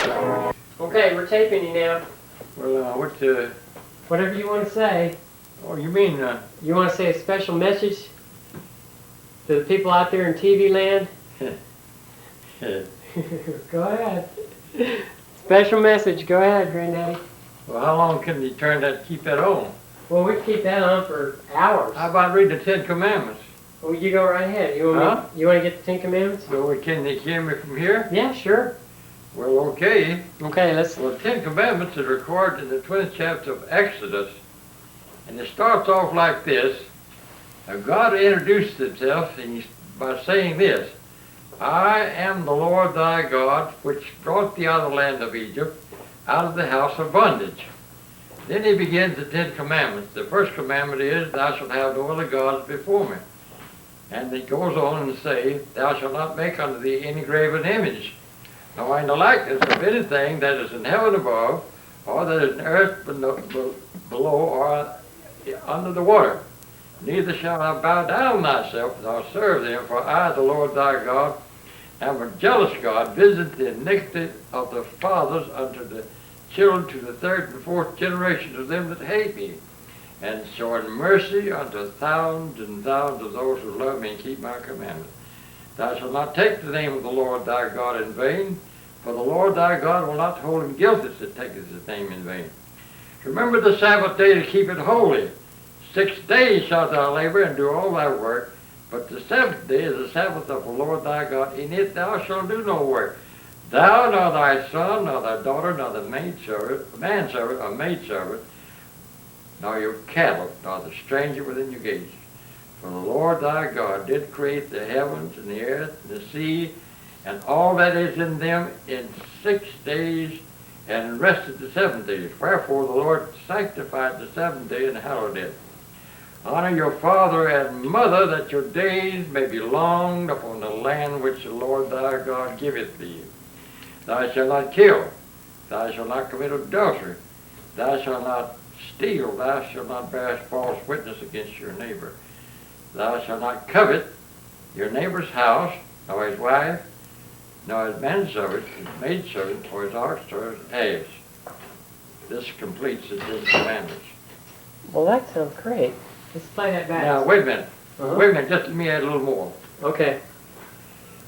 Okay, we're taping you now. Well, Whatever you want to say. oh, you mean, You want to say a special message to the people out there in TV land? Go ahead. Special message. Go ahead, Granddaddy. well, how long can you keep that on? Well, we keep that on for hours. How about read the Ten Commandments? Well, you go right ahead. You want me, you want to get the Ten Commandments? Well, can they hear me from here? Yeah, sure. Well, okay. Okay, let's. Well, the Ten Commandments is recorded in the 20th chapter of Exodus, and it starts off like this. Now, God introduced himself by saying this, I am the Lord thy God, which brought thee out of the land of Egypt, out of the house of bondage. Then he begins the Ten Commandments. The first commandment is, thou shalt have no other gods before me. And it goes on and say, thou shalt not make unto thee any graven image, nor in the likeness of anything that is in heaven above, or that is in earth below, or under the water. Neither shalt thou bow down thyself, nor serve them, for I, the Lord thy God, am a jealous God, visit the iniquity of the fathers unto the children to the third and fourth generation of them that hate me, and showing mercy unto thousands and thousands of those who love me and keep my commandments. Thou shalt not take the name of the Lord thy God in vain, for the Lord thy God will not hold him guilty that taketh his name in vain. Remember the Sabbath day to keep it holy. 6 days shalt thou labor and do all thy work, but the seventh day is the Sabbath of the Lord thy God. In it thou shalt do no work. Thou, nor thy son, nor thy daughter, nor the manservant or maidservant, nor your cattle, nor the stranger within your gates. For the Lord thy God did create the heavens and the earth and the sea, and all that is in them in 6 days, and rested the 7th day. Wherefore the Lord sanctified the 7th day and hallowed it. Honor your father and mother, that your days may be long upon the land which the Lord thy God giveth thee. Thou shalt not kill. Thou shalt not commit adultery. Thou shalt not steal. Thou shalt not bear false witness against your neighbor. Thou shalt not covet your neighbor's house, nor his wife, nor his manservant, his maidservant, or his ox, or his ass. This completes the Ten Commandments. Well, that sounds great. Let's play that back. Now, wait a minute. Wait a minute. Just let me add a little more. Okay.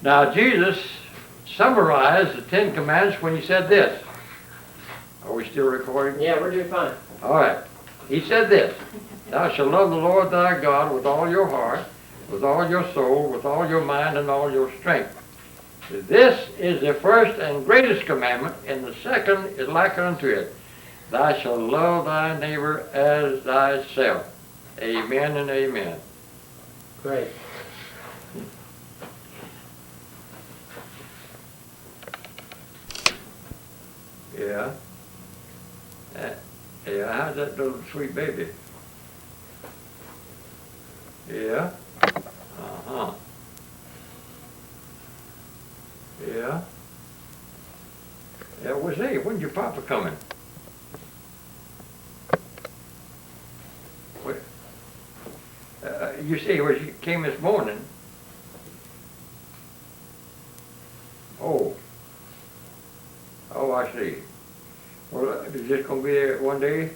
Now, Jesus summarized the Ten Commandments when he said this. Are we still recording? Yeah, we're doing fine. All right. He said this. Thou shalt love the Lord thy God with all your heart, with all your soul, with all your mind, and all your strength. This is the first and greatest commandment, and the second is like unto it. Thou shalt love thy neighbor as thyself. Amen and amen. Great. Yeah. Yeah, how's that little sweet baby? Yeah. Uh-huh. Yeah. Yeah, when's your papa coming? What? You say he came this morning. Oh. Oh, I see. Well, is this going to be there one day?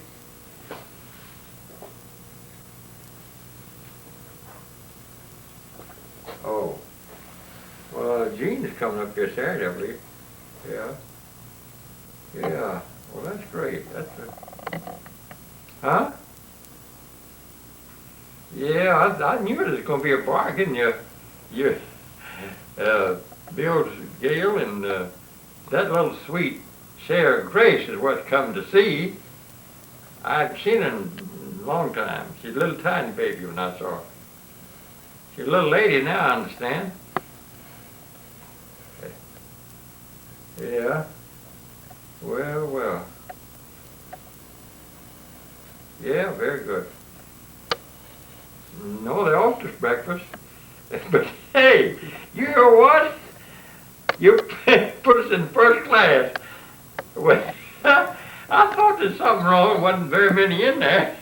Oh. Well, Gene's coming up here Saturday, I believe. Yeah. Yeah. Well, that's great. Huh? Yeah, I knew it was going to be a bargain. Bill Gale and that little sweet Sarah Grace is what's come to see. I've seen her in a long time. She's a little tiny baby when I saw her. She's a little lady now, I understand. Yeah. Well, well. Yeah, very good. No, they offered us breakfast. But hey, you know what? You put us in first class. Well, I thought there's something wrong. There wasn't very many in there.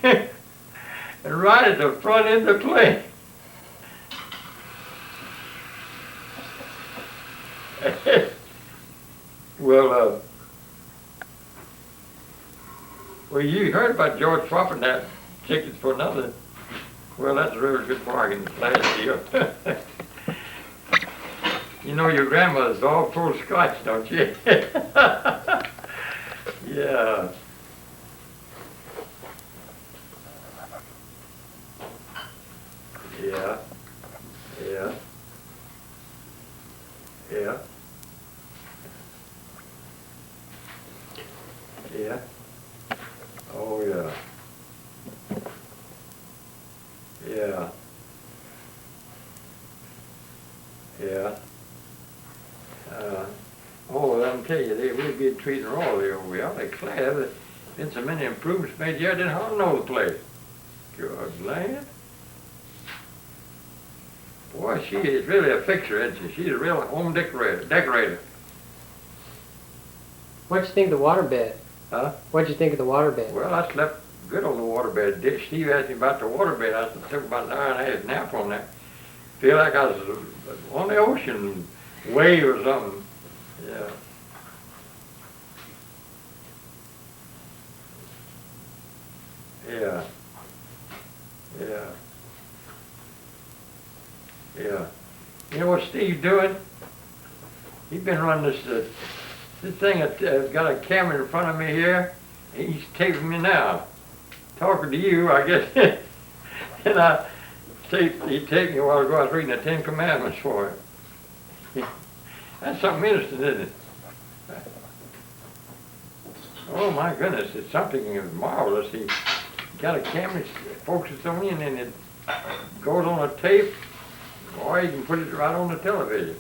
And right at the front end of the plane. Well, Well, you heard about George swapping that tickets for another. Well, that's a really good bargain last year. You know your grandmother's all full scotch, don't you? Yeah. Yeah. Yeah. Yeah. Yeah. Oh, yeah. Yeah. Yeah. Oh, I'm telling you, we've been treating her all the over. Y'all declare there's been so many improvements made. You didn't hardly know the place. Good land. Boy, she is really a fixer, isn't she? She's a real home decorator. What'd you think of the waterbed? Huh? What'd you think of the waterbed? Well, I slept good on the waterbed. Steve asked me about the waterbed. I took about an hour and a half nap on that. Feel like I was on the ocean wave or something. Yeah. Yeah. Yeah. Yeah. You know what Steve's doing? He's been running this thing. Got a camera in front of me here. He's taping me now. Talking to you, I guess. And he taped me a while ago. I was reading the Ten Commandments for him. That's something interesting, isn't it? Oh my goodness, it's something marvelous. He got a camera, focuses on you, and then it goes on a tape, or you can put it right on the television.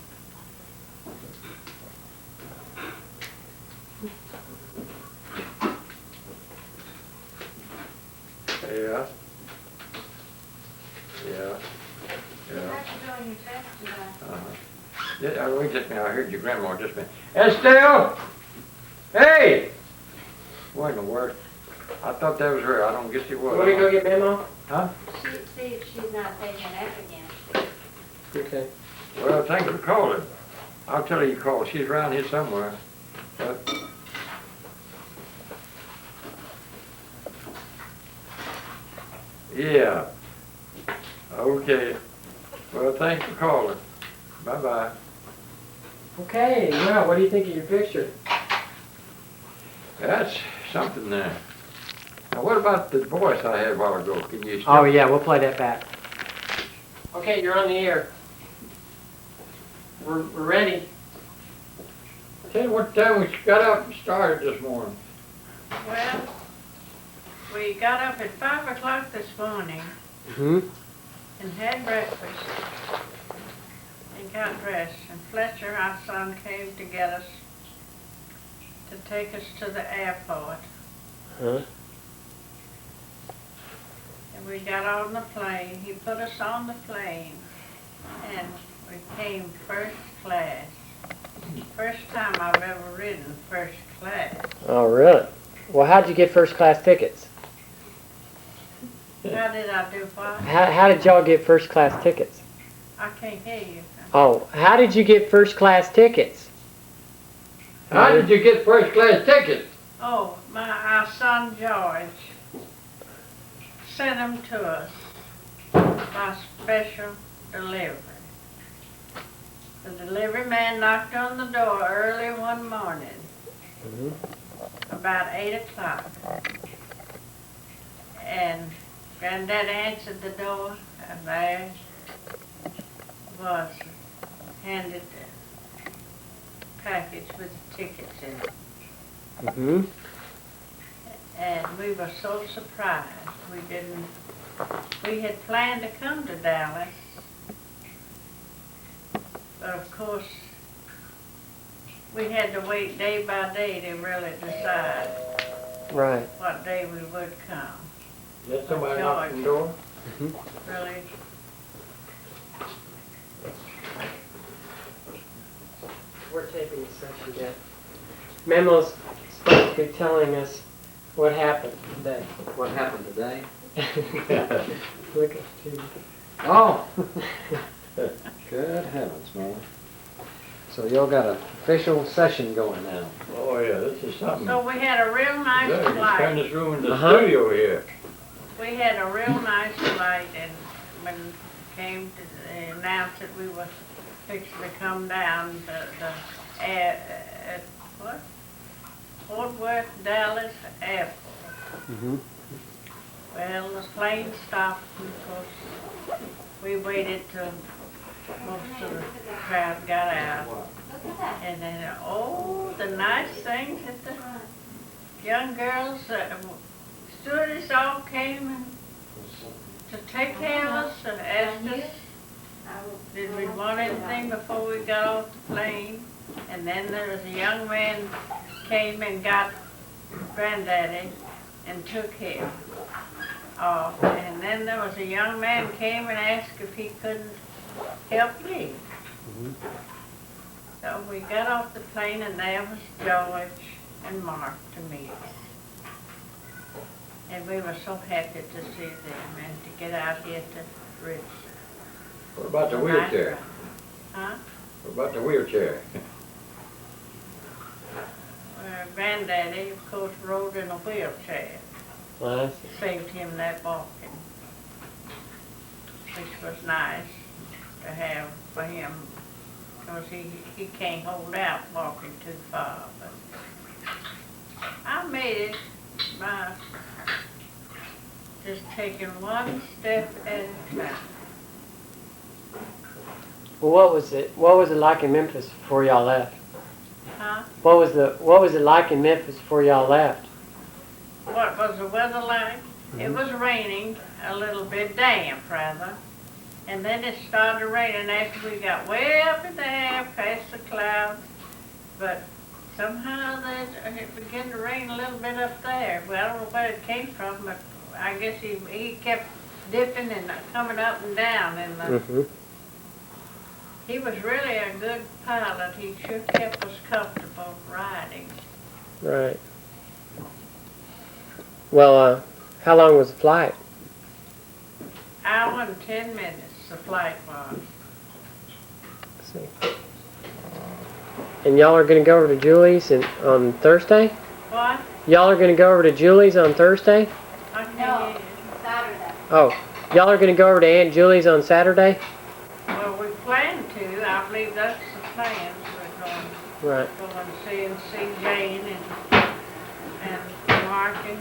Yeah. Yeah. Yeah. Yeah, wait just a minute. I heard your grandma just a minute. Estelle! Hey! What in the world? I thought that was her. I don't guess it was. Want to go get Mama? Huh? See if she's not taking an F again. Okay. Well, thanks for calling. I'll tell her you called. She's around here somewhere. Yeah. Okay. Well, thanks for calling. Bye-bye. Okay, well, what do you think of your picture? That's something there. Now, what about the voice I had a while ago? Can you Oh, yeah, we'll play that back. Okay, you're on the air. We're ready. Tell you what time we got up and started this morning. Well, we got up at 5 o'clock this morning Mm-hmm. and had breakfast and got dressed. And Fletcher, our son, came to get us to take us to the airport. Huh? And we got on the plane. He put us on the plane and we came first class. First time I've ever ridden first class. Oh, really? Well, how'd you get first class tickets? How did I do what? How did y'all get first class tickets? I can't hear you. Oh, how did you get first class tickets? How did you get first class tickets? Oh, our son George sent them to us by special delivery. The delivery man knocked on the door early one morning, about 8 o'clock. And Granddad answered the door, and there was handed the package with the tickets in it. Mm-hmm. And we were so surprised. We had planned to come to Dallas, but of course, we had to wait day by day to really decide Right. what day we would come. Let somebody knock on the door? Really, We're taping the session yet. Memo's supposed to be telling us what happened today. What happened today? Look at you. Oh! Good heavens, man. So y'all got an official session going now. Oh yeah, this is There's something. So we had a real nice Yeah, you can turn flight. this room into Uh-huh. studio here. We had a real nice flight, and when it came to announce that we were fixing to come down, what? Fort Worth, Dallas Airport. Mm-hmm. Well, the plane stopped, and of course, we waited till most of the crowd got out. And then, the nice things that the young girls, stewardess all came to take care of us and asked us, did we want anything before we got off the plane? And then there was a young man came and got Granddaddy and took him off. And then there was a young man came and asked if he couldn't help me. So we got off the plane, and there was George and Mark to meet us. And we were so happy to see them and to get out here to Richmond. What about the wheelchair? Huh? What about the wheelchair? Granddaddy, of course, rode in a wheelchair. Nice. Saved him that walking, which was nice to have for him, because he can't hold out walking too far. But I made it by just taking one step at a time. Well, what was it like in Memphis before y'all left? Huh? What was it like in Memphis before y'all left? What was the weather like? It was raining a little bit, damp rather. And then it started raining after we got way up in the air past the clouds. But somehow it began to rain a little bit up there. Well, I don't know where it came from, but I guess he kept dipping and coming up and down. And Mm-hmm. he was really a good pilot. He sure kept us comfortable riding. Right. Well, how long was the flight? Hour and 10 minutes the flight was. Let's see. And y'all are going to go over to Julie's on Thursday? What? Y'all are going to go over to Julie's on Thursday? I can't No, hear you. Saturday. Oh, y'all are going to go over to Aunt Julie's on Saturday? Well, we plan to. I believe that's the plan. We're going Right. to go and see Jane and Mark and